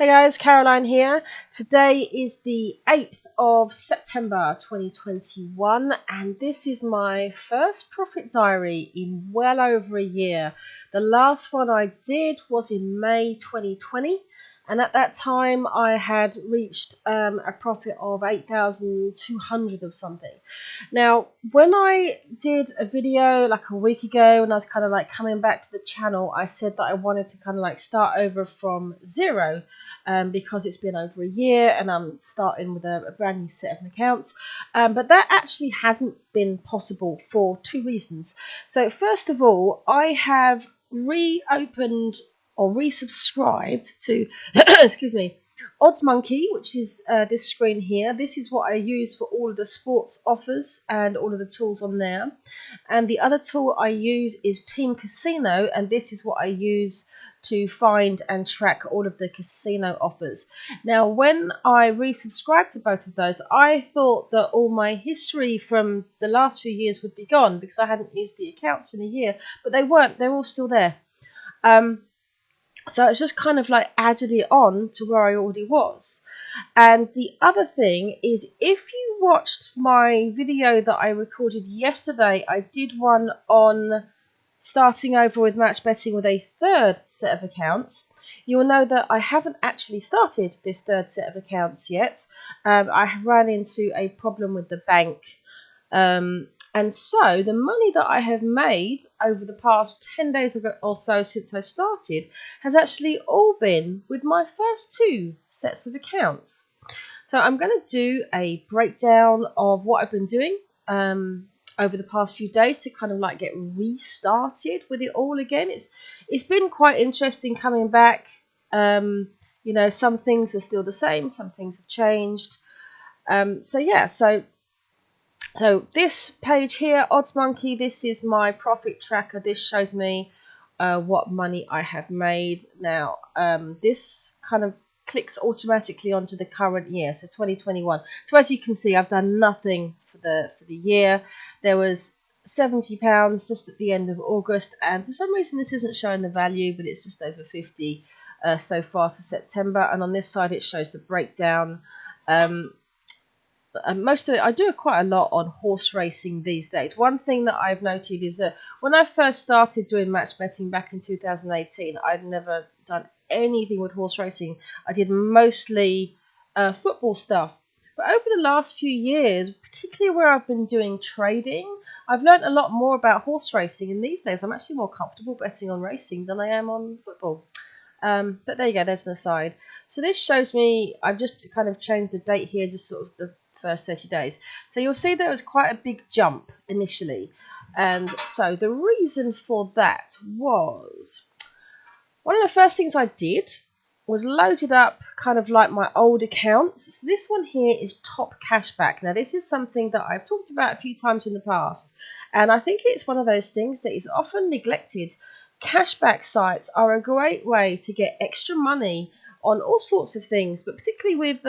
Hey guys, Caroline here. Today is the 8th of September 2021 and this is my first profit diary in well over a year. The last one I did was in May 2020 and at that time I had reached a profit of 8,200 of something. Now, when I did a video like a week ago when I was kind of like coming back to the channel, I said that I wanted to kind of like start over from zero. Because it's been over a year and I'm starting with a brand new set of accounts. But that actually hasn't been possible for two reasons. So first of all, I have reopened or resubscribed to, excuse me, Odds Monkey, which is this screen here. This is what I use for all of the sports offers and all of the tools on there. And the other tool I use is Team Casino, and this is what I use to find and track all of the casino offers. Now, when I resubscribed to both of those, I thought that all my history from the last few years would be gone because I hadn't used the accounts in a year, but they weren't. They're all still there. So it's just kind of like added it on to where I already was. And the other thing is, if you watched my video that I recorded yesterday, I did one on starting over with match betting with a third set of accounts. You will know that I haven't actually started this third set of accounts yet. I ran into a problem with the bank. And so the money that I have made over the past 10 days or so since I started has actually all been with my first two sets of accounts. So I'm going to do a breakdown of what I've been doing over the past few days to kind of like get restarted with it all again. It's been quite interesting coming back. You know, some things are still the same, some things have changed. So this page here, Odds Monkey, this is my profit tracker. This shows me what money I have made. Now, this kind of clicks automatically onto the current year, so 2021. So as you can see, I've done nothing for the year. There was £70 just at the end of August, and for some reason this isn't showing the value, but it's just over 50 so far for September. And on this side it shows the breakdown. Most of it, I do quite a lot on horse racing these days. One thing that I've noted is that when I first started doing match betting back in 2018, I'd never done anything with horse racing. I did mostly football stuff. But over the last few years, particularly where I've been doing trading, I've learned a lot more about horse racing. And these days, I'm actually more comfortable betting on racing than I am on football. But there you go, there's an aside. So this shows me, I've just kind of changed the date here, just sort of the first 30 days. So you'll see there was quite a big jump initially. And so the reason for that was, one of the first things I did was loaded up kind of like my old accounts. So this one here is Top Cashback. Now this is something that I've talked about a few times in the past, and I think it's one of those things that is often neglected. Cashback sites are a great way to get extra money on all sorts of things, but particularly with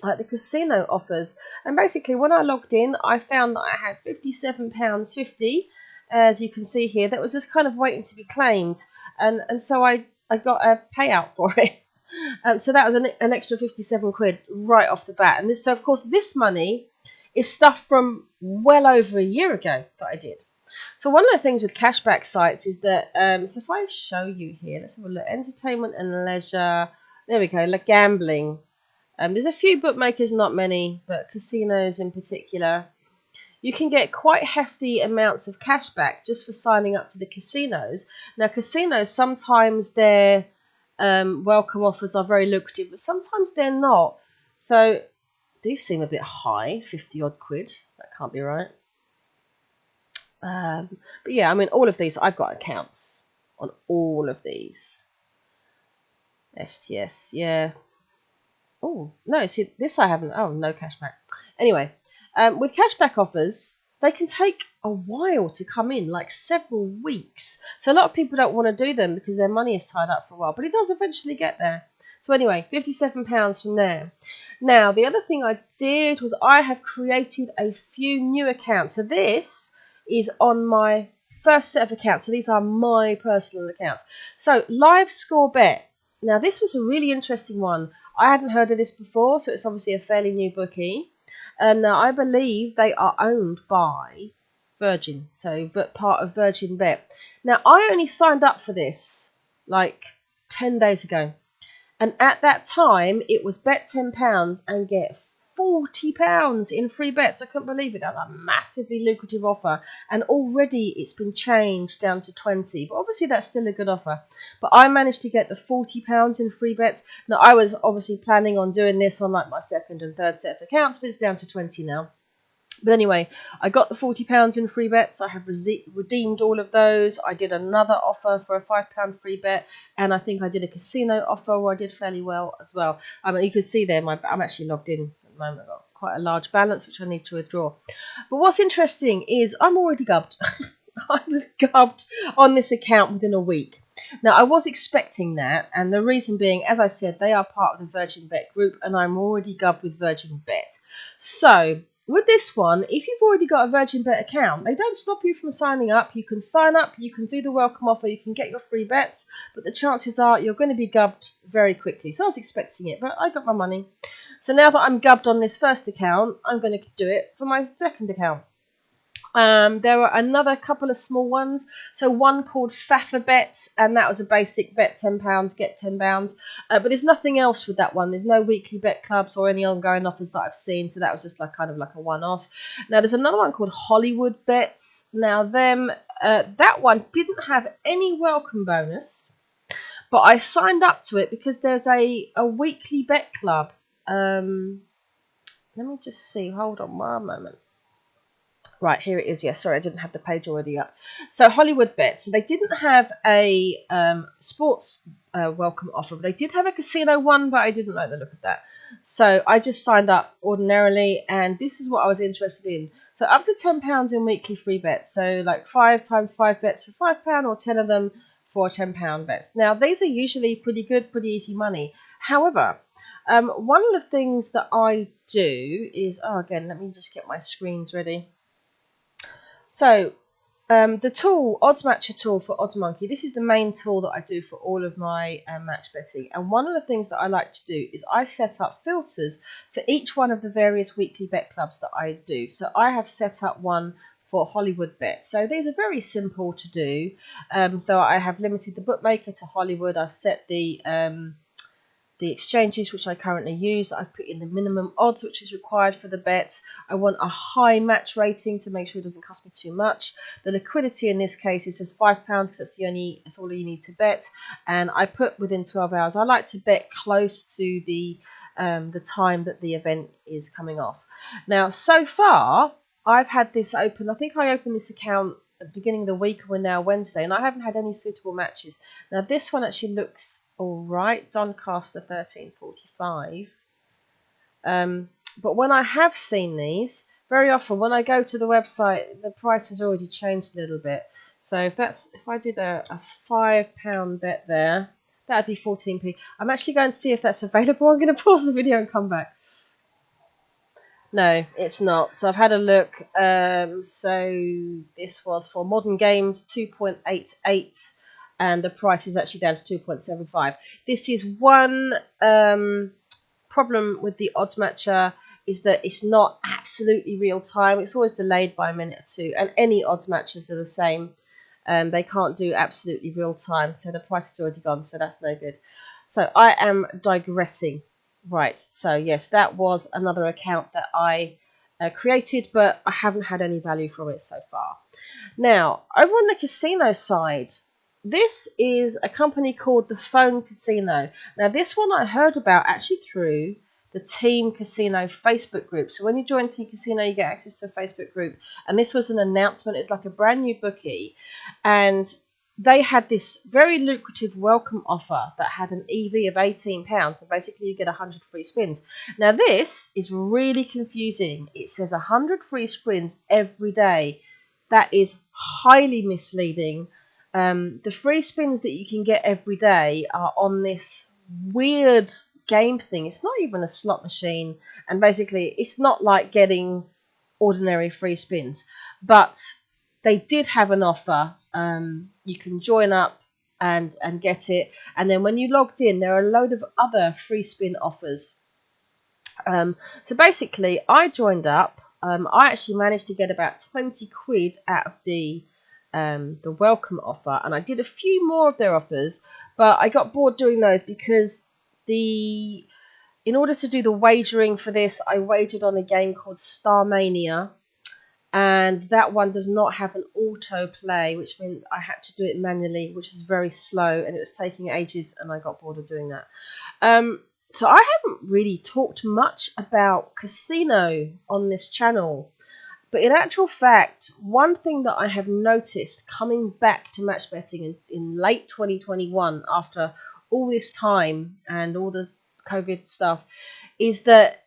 like the casino offers. And basically when I logged in, I found that I had £57.50, as you can see here, that was just kind of waiting to be claimed, and so I got a payout for it. So that was an extra 57 quid right off the bat. And so of course this money is stuff from well over a year ago that I did. So one of the things with cashback sites is that, so if I show you here, let's have a look, entertainment and leisure, there we go, like gambling. There's a few bookmakers, not many, but casinos in particular. You can get quite hefty amounts of cashback just for signing up to the casinos. Now, casinos, sometimes their welcome offers are very lucrative, but sometimes they're not. So these seem a bit high, 50 odd quid. That can't be right. But yeah, I mean, all of these, I've got accounts on all of these. STS, yeah. Oh, no, see, this I haven't. Oh, no cashback. Anyway, with cashback offers, they can take a while to come in, like several weeks. So a lot of people don't want to do them because their money is tied up for a while, but it does eventually get there. So anyway, £57 from there. Now, the other thing I did was I have created a few new accounts. So this is on my first set of accounts. So these are my personal accounts. So live score bet. Now, this was a really interesting one. I hadn't heard of this before, so it's obviously a fairly new bookie. Now, I believe they are owned by Virgin, so part of Virgin Bet. Now, I only signed up for this like 10 days ago. And at that time, it was bet £10 and get £40 in free bets. I couldn't believe it. That was a massively lucrative offer. And already it's been changed down to 20. But obviously that's still a good offer. But I managed to get the £40 in free bets. Now, I was obviously planning on doing this on like my second and third set of accounts, but it's down to 20 now. But anyway, I got the £40 in free bets. I have redeemed all of those. I did another offer for a £5 free bet, and I think I did a casino offer where I did fairly well as well. I mean, you can see there, I'm actually logged in at the moment. I've got quite a large balance, which I need to withdraw. But what's interesting is I'm already gubbed. I was gubbed on this account within a week. Now, I was expecting that, and the reason being, as I said, they are part of the Virgin Bet group, and I'm already gubbed with Virgin Bet. So, with this one, if you've already got a Virgin Bet account, they don't stop you from signing up. You can sign up, you can do the welcome offer, you can get your free bets, but the chances are you're going to be gubbed very quickly. So I was expecting it, but I got my money. So now that I'm gubbed on this first account, I'm going to do it for my second account. There were another couple of small ones. So one called Faffa Bet, and that was a basic bet £10, get £10. But there's nothing else with that one. There's no weekly bet clubs or any ongoing offers that I've seen. So that was just like kind of like a one-off. Now there's another one called Hollywood Bets. Now that one didn't have any welcome bonus, but I signed up to it because there's a weekly bet club. Let me just see. Hold on one moment. Right, here it is. Yes, sorry, I didn't have the page already up. So Hollywood Bets. So they didn't have a sports welcome offer. But they did have a casino one, but I didn't like the look of that. So I just signed up ordinarily, and this is what I was interested in. So up to £10 in weekly free bets. So like 5 times 5 bets for £5, or 10 of them for £10 bets. Now, these are usually pretty good, pretty easy money. However, one of the things that I do is, again, let me just get my screens ready. So, the tool, Odds Matcher tool for OddsMonkey, this is the main tool that I do for all of my match betting. And one of the things that I like to do is I set up filters for each one of the various weekly bet clubs that I do. So I have set up one for Hollywood Bet. So these are very simple to do. So I have limited the bookmaker to Hollywood. I've set the exchanges which I currently use. I've put in the minimum odds which is required for the bet. I want a high match rating to make sure it doesn't cost me too much. The liquidity in this case is just £5 because that's all you need to bet. And I put within 12 hours. I like to bet close to the time that the event is coming off. Now, so far, I've had this open. I think I opened this account at the beginning of the week. We're now Wednesday, and I haven't had any suitable matches. Now, this one actually looks all right. Doncaster 13.45. But when I have seen these, very often when I go to the website, the price has already changed a little bit. So if I did a £5 bet there, that'd be 14p. I'm actually going to see if that's available. I'm going to pause the video and come back. No, it's not. So I've had a look. So this was for modern games 2.88, and the price is actually down to 2.75. This is one problem with the Odds Matcher, is that it's not absolutely real time. It's always delayed by a minute or two, and any Odds Matchers are the same. They can't do absolutely real time, so the price is already gone, so that's no good. So I am digressing. Right, so yes, that was another account that I created, but I haven't had any value from it so far. Now, over on the casino side, this is a company called the Phone Casino. Now, this one I heard about actually through the Team Casino Facebook group. So when you join Team Casino, you get access to a Facebook group. And this was an announcement. It's like a brand new bookie. And they had this very lucrative welcome offer that had an EV of £18. So basically you get 100 free spins. Now this is really confusing. It says 100 free spins every day. That is highly misleading. The free spins that you can get every day are on this weird game thing. It's not even a slot machine. And basically it's not like getting ordinary free spins. But they did have an offer. You can join up and get it. And then when you logged in, there are a load of other free spin offers. So basically, I joined up. I actually managed to get about 20 quid out of the welcome offer, and I did a few more of their offers, but I got bored doing those because in order to do the wagering for this, I wagered on a game called Starmania, and that one does not have an autoplay, which meant I had to do it manually, which is very slow, and it was taking ages, and I got bored of doing that. So I haven't really talked much about casino on this channel, but in actual fact, one thing that I have noticed coming back to match betting in late 2021, after all this time and all the COVID stuff, is that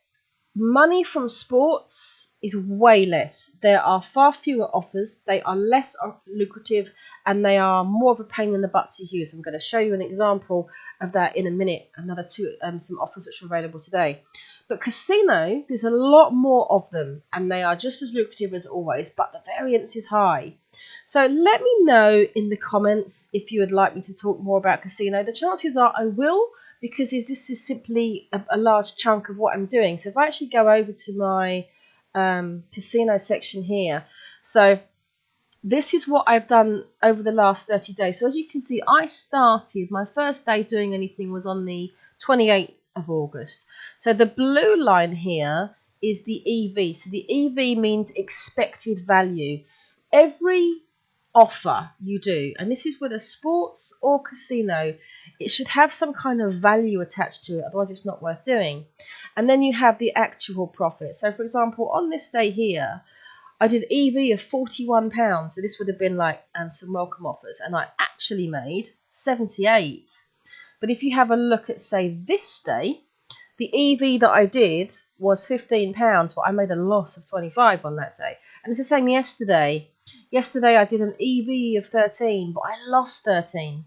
money from sports is way less. There are far fewer offers, they are less lucrative, and they are more of a pain in the butt to use. I'm going to show you an example of that in a minute, some offers which are available today. But casino, there's a lot more of them, and they are just as lucrative as always, but the variance is high. So let me know in the comments if you would like me to talk more about casino. The chances are I will, because this is simply a large chunk of what I'm doing. So if I actually go over to my casino section here, so this is what I've done over the last 30 days. So as you can see, I started, my first day doing anything was on the 28th of August. So the blue line here is the EV. So the EV means expected value. Every offer you do, and this is whether sports or casino, it should have some kind of value attached to it, otherwise it's not worth doing. And then you have the actual profit. So for example, on this day here, I did EV of £41, so this would have been like some welcome offers, and I actually made 78. But if you have a look at, say, this day, the EV that I did was £15, but I made a loss of 25 on that day. And it's the same yesterday. Yesterday I did an EV of 13, but I lost 13.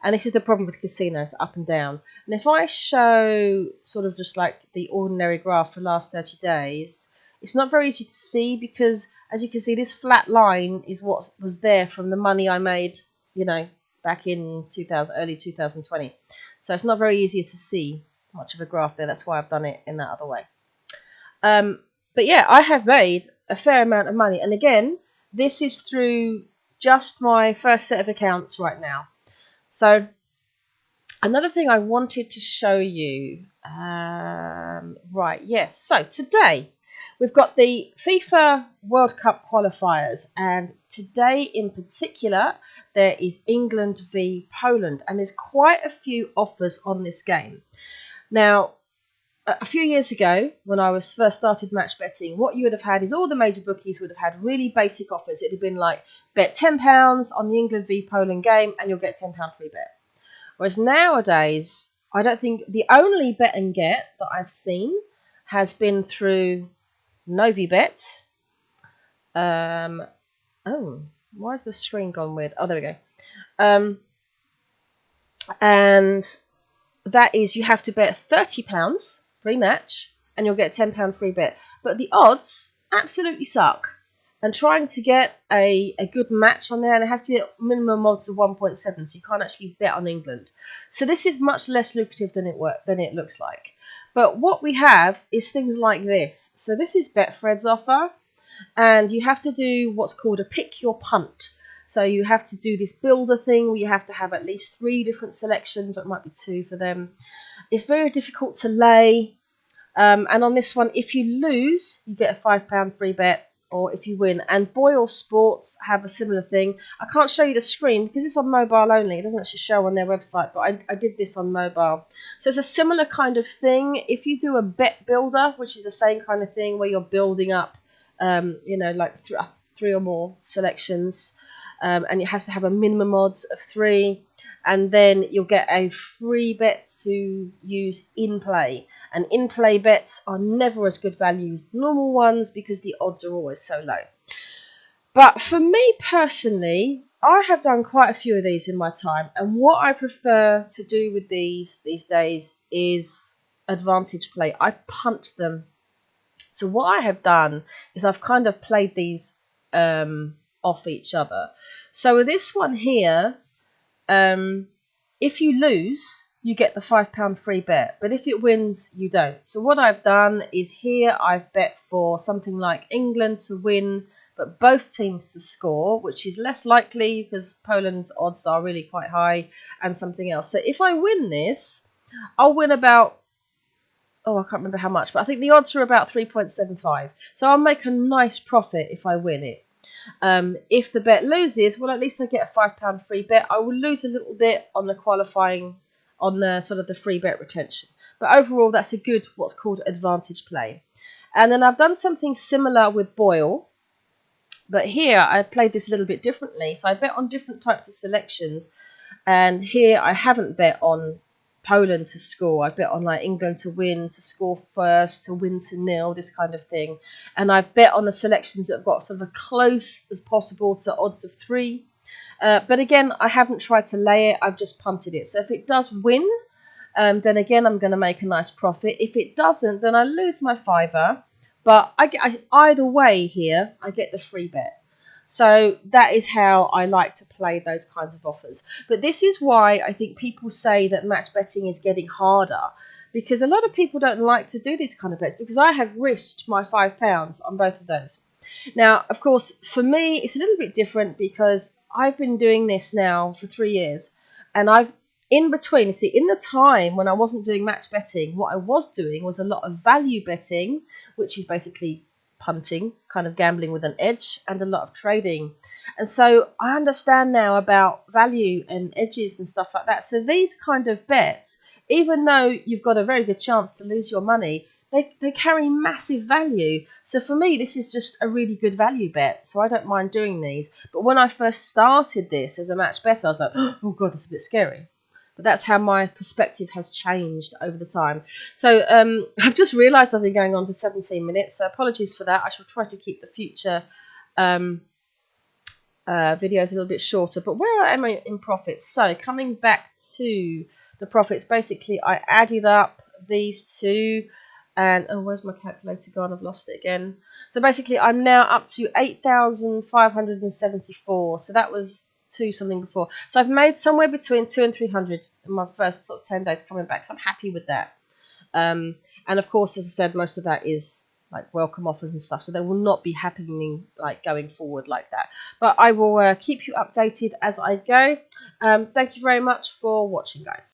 And this is the problem with casinos, up and down. And if I show sort of just like the ordinary graph for the last 30 days, it's not very easy to see because, as you can see, this flat line is what was there from the money I made, back in early 2020. So it's not very easy to see much of a graph there. That's why I've done it in that other way. But yeah, I have made a fair amount of money. And again, this is through just my first set of accounts right now. So another thing I wanted to show you, so today we've got the FIFA World Cup qualifiers, and today in particular there is England v Poland, and there's quite a few offers on this game. Now, a few years ago, when I was first started match betting, what you would have had is all the major bookies would have had really basic offers. It would have been like, bet £10 on the England v Poland game and you'll get £10 free bet. Whereas nowadays, I don't think the only bet and get that I've seen has been through Novibet. Why is the screen gone weird? Oh, there we go. And that is, you have to bet £30 free match and you'll get £10 free bet. But the odds absolutely suck. And trying to get a good match on there, and it has to be at minimum odds of 1.7, so you can't actually bet on England. So this is much less lucrative than it looks like. But what we have is things like this. So this is Betfred's offer, and you have to do what's called a pick your punt. So you have to do this builder thing where you have to have at least 3 different selections, or it might be 2 for them. It's very difficult to lay. And on this one, if you lose, you get a £5 free bet, or if you win. And Boyle Sports have a similar thing. I can't show you the screen because it's on mobile only. It doesn't actually show on their website, but I did this on mobile. So it's a similar kind of thing. If you do a bet builder, which is the same kind of thing where you're building up, like 3 or more selections, and it has to have a minimum odds of 3, and then you'll get a free bet to use in play. And in play bets are never as good value as normal ones because the odds are always so low. But for me personally, I have done quite a few of these in my time, and what I prefer to do with these days is advantage play. I punt them. So what I have done is I've kind of played these off each other. So with this one here, Um, if you lose, you get the £5 free bet, but if it wins, you don't. So what I've done is here I've bet for something like England to win, but both teams to score, which is less likely because Poland's odds are really quite high, and something else. So if I win this, I'll win about, oh, I can't remember how much, but I think the odds are about 3.75. So I'll make a nice profit if I win it. If the bet loses, well, at least I get a £5 free bet. I will lose a little bit on the qualifying, on the sort of the free bet retention. But overall, that's a good, what's called advantage play. And then I've done something similar with Boyle. But here I played this a little bit differently. So I bet on different types of selections. And here I haven't bet on Poland to score. I've bet on like England to win, to score first, to win to nil, this kind of thing. And I've bet on the selections that have got sort of as close as possible to odds of 3. But again, I haven't tried to lay it. I've just punted it. So if it does win, then again, I'm going to make a nice profit. If it doesn't, then I lose my fiver. But either way here, I get the free bet. So that is how I like to play those kinds of offers. But this is why I think people say that match betting is getting harder, because a lot of people don't like to do these kind of bets, because I have risked my £5 on both of those. Now, of course, for me, it's a little bit different because I've been doing this now for 3 years, and I've in between, see, in the time when I wasn't doing match betting, what I was doing was a lot of value betting, which is basically punting, kind of gambling with an edge, and a lot of trading. And so I understand now about value and edges and stuff like that. So these kind of bets, even though you've got a very good chance to lose your money, they carry massive value. So for me, this is just a really good value bet. So I don't mind doing these. But when I first started this as a match better, I was like, oh God, that's a bit scary. But that's how my perspective has changed over the time. So I've just realised I've been going on for 17 minutes. So apologies for that. I shall try to keep the future videos a little bit shorter. But where am I in profits? So coming back to the profits, basically I added up these two. And oh, where's my calculator gone? I've lost it again. So basically I'm now up to 8,574. So that was 2 something before. So I've made somewhere between 200 and 300 in my first sort of 10 days coming back. So I'm happy with that. And of course, as I said, most of that is like welcome offers and stuff. So they will not be happening like going forward like that. But I will keep you updated as I go. Thank you very much for watching, guys.